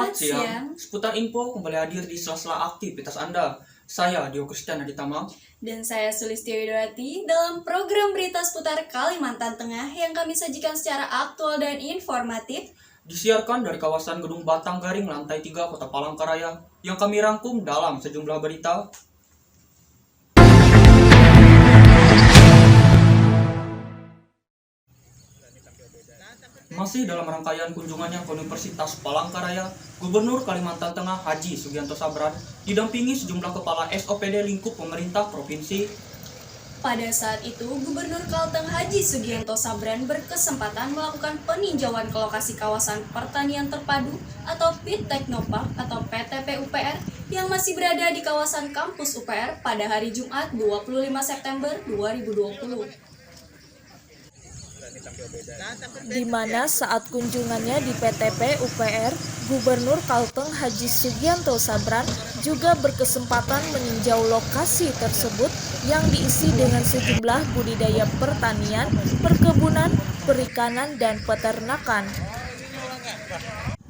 Selamat siang. Seputar info kembali hadir di sela-sela aktivitas Anda. Saya Dio Kristian Aditama. Dan saya Sulistya Widowati dalam program berita seputar Kalimantan Tengah yang kami sajikan secara aktual dan informatif. Disiarkan dari kawasan Gedung Batang Garing lantai 3 Kota Palangkaraya yang kami rangkum dalam sejumlah berita. Masih dalam rangkaian kunjungannya ke Universitas Palangkaraya, Gubernur Kalimantan Tengah Haji Sugianto Sabran didampingi sejumlah kepala SOPD lingkup pemerintah provinsi. Pada saat itu, Gubernur Kalteng Haji Sugianto Sabran berkesempatan melakukan peninjauan ke lokasi kawasan pertanian terpadu atau PIT Teknopark atau PTP UPR yang masih berada di kawasan kampus UPR pada hari Jumat 25 September 2020. Di mana saat kunjungannya di PTP UPR, Gubernur Kalteng Haji Sugianto Sabran juga berkesempatan meninjau lokasi tersebut yang diisi dengan sejumlah budidaya pertanian, perkebunan, perikanan, dan peternakan.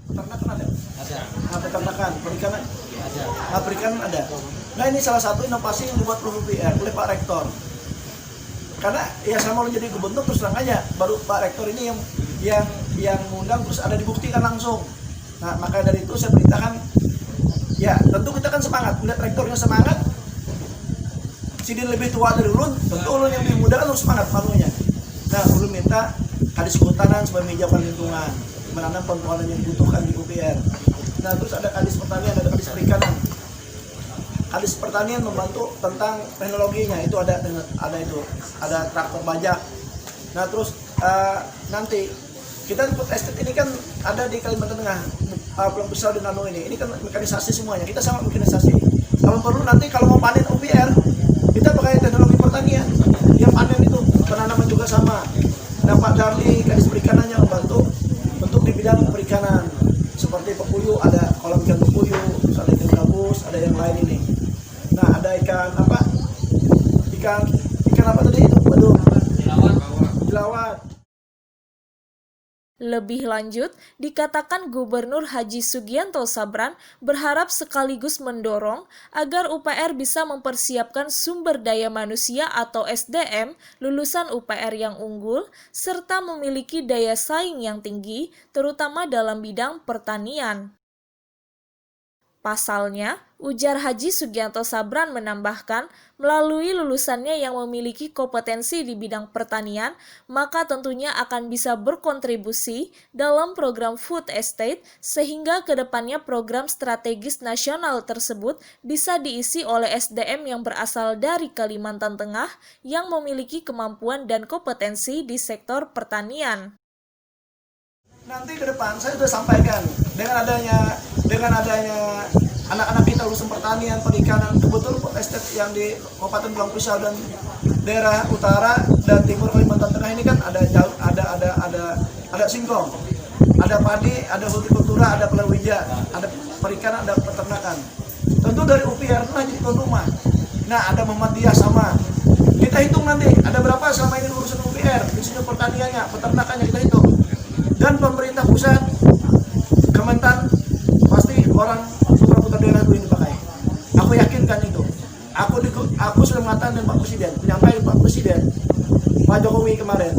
Peternakan ada? Ada. Peternakan, perikanan? Ada. Perikanan ada. Nah, ini salah satu inovasi yang dibuat UPR oleh Pak Rektor. Karena ya sama lo jadi gubernur terus terang aja, baru Pak Rektor ini yang mengundang terus ada dibuktikan langsung. Nah, maka dari itu saya perintahkan, ya tentu kita kan semangat, melihat rektornya semangat, Sidin lebih tua dari ulun, tentu ulun yang lebih muda kan harus semangat malunya. Nah, ulun minta kadis kehutanan supaya menghijaukan lingkungan, menanam pohon-pohonan yang dibutuhkan di UPR. Nah, terus ada kadis pertanian, ada kadis perikanan. Kadis pertanian membantu tentang teknologinya, itu ada traktor bajak. Nah, terus nanti kita di food estate ini kan ada di Kalimantan Tengah, Pulau Pisau dan Nano ini kan mekanisasi semuanya, kita sama mekanisasi. Kalau perlu nanti kalau mau panen UPR, kita pakai teknologi pertanian, yang panen itu penanaman juga sama. Nah, Pak Darli kadis perikanannya membantu untuk di bidang perikanan, seperti pepuyu, ada kolam ikan pepuyu, ada ikan gabus, ada yang lain ini. Nah, ada ikan apa? Ikan apa tadi itu? Waduh. Jelawat. Lebih lanjut, dikatakan Gubernur Haji Sugianto Sabran berharap sekaligus mendorong agar UPR bisa mempersiapkan sumber daya manusia atau SDM lulusan UPR yang unggul, serta memiliki daya saing yang tinggi, terutama dalam bidang pertanian. Pasalnya, ujar Haji Sugianto Sabran menambahkan, melalui lulusannya yang memiliki kompetensi di bidang pertanian, maka tentunya akan bisa berkontribusi dalam program food estate, sehingga kedepannya program strategis nasional tersebut bisa diisi oleh SDM yang berasal dari Kalimantan Tengah yang memiliki kemampuan dan kompetensi di sektor pertanian. Nanti ke depan saya sudah sampaikan dengan adanya anak-anak kita lulusan pertanian, perikanan, kebetulan food estate yang di Kabupaten Pulau Pisau dan daerah utara dan timur Kalimantan Tengah ini kan ada singkong, ada padi, ada hortikultura, ada palawija, ada perikanan, ada peternakan. Tentu dari UPR itu jadi tuan rumah. Nah, ada Muhammadiyah sama. Kita hitung nanti ada berapa selama ini lulusan UPR, di sini pertaniannya, peternakannya kita hitung. Dan pemerintah pusat, Kementan, pasti orang putra-putra daerah itu ini pakai. Aku yakinkan itu. Aku sudah mengatakan dengan Pak Presiden, menyampaikan Pak Presiden, Pak Jokowi kemarin,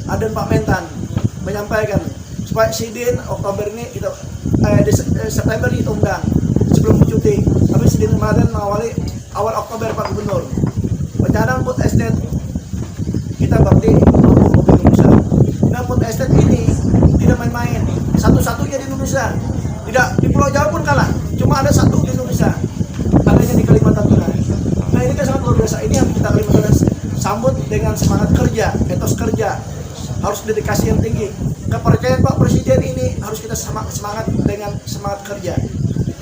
dan Pak Mentan menyampaikan supaya Sidin Oktober ini kita September ini kita undang sebelum cuti. Tapi Sidin kemarin mengawali awal Oktober Pak Gubernur. Penyadaan food estate kita berarti mobil Indonesia. Nah, food estate ini tidak main-main, satu-satunya di Indonesia. Tidak di Pulau Jawa pun kalah, cuma ada satu di Indonesia, adanya di Kalimantan Tengah. Nah, ini kan sangat luar biasa. Ini yang kita Kalimantan Tengah sambut dengan semangat kerja, etos kerja, harus dedikasi yang tinggi. Kepercayaan Pak Presiden ini harus kita semangat dengan semangat kerja,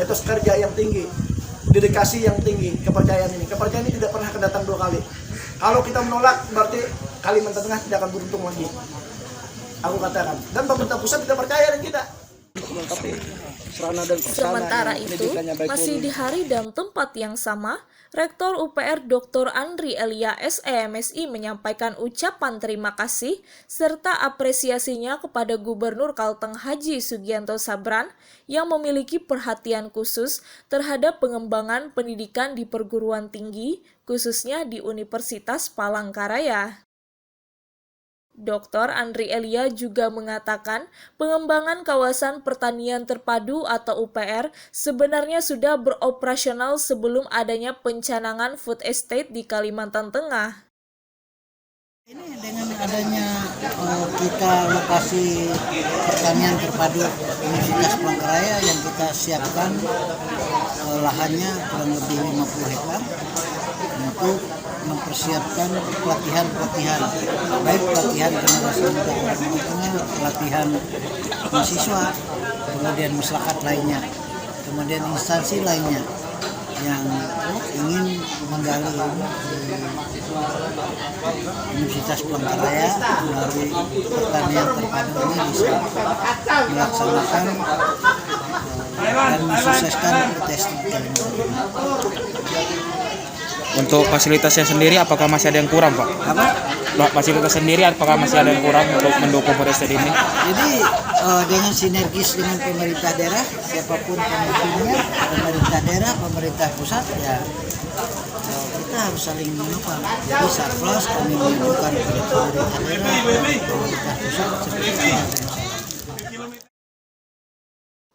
etos kerja yang tinggi, dedikasi yang tinggi. Kepercayaan ini tidak pernah akan datang dua kali. Kalau kita menolak, berarti Kalimantan Tengah tidak akan beruntung lagi. Aku katakan, dan pemerintah pusat tidak percaya dengan kita. melengkapi sarana dan prasarana Sementara yang itu, pendidikannya baik masih pun. di hari dan tempat yang sama, Rektor UPR Dr. Andri Elia SEMSI menyampaikan ucapan terima kasih serta apresiasinya kepada Gubernur Kalteng Haji Sugianto Sabran yang memiliki perhatian khusus terhadap pengembangan pendidikan di perguruan tinggi, khususnya di Universitas Palangkaraya. Dr. Andri Elia juga mengatakan pengembangan kawasan pertanian terpadu atau UPR sebenarnya sudah beroperasional sebelum adanya pencanangan food estate di Kalimantan Tengah. Ini dengan adanya kita lokasi pertanian terpadu Universitas Palangkaraya yang kita siapkan lahannya kurang lebih 50 hektar untuk mempersiapkan pelatihan baik pelatihan generasi muda Kalimantan Tengah, pelatihan mahasiswa, kemudian masyarakat lainnya, kemudian instansi lainnya yang ingin menggali ilmu di Universitas Palangkaraya melalui pertanian terpadu ini bisa melaksanakan dan mensukseskan testing Kalimantan. Untuk fasilitasnya sendiri apakah masih ada yang kurang, Pak? Apa? Fasilitas sendiri apakah masih ada yang kurang untuk mendukung proses ini? Jadi dengan sinergis dengan pemerintah daerah, siapapun pemimpinnya, pemerintah daerah, pemerintah pusat, ya kita harus saling menopang. Jadi Sarflas kami menunjukkan kepada pemerintah daerah, pemerintah pusat seperti itu.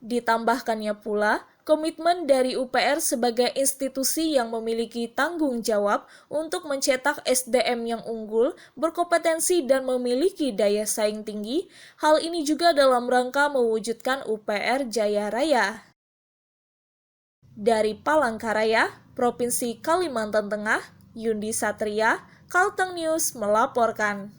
Ditambahkannya pula, komitmen dari UPR sebagai institusi yang memiliki tanggung jawab untuk mencetak SDM yang unggul, berkompetensi dan memiliki daya saing tinggi. Hal ini juga dalam rangka mewujudkan UPR Jaya Raya. Dari Palangkaraya, Provinsi Kalimantan Tengah, Yundi Satria, Kalteng News melaporkan.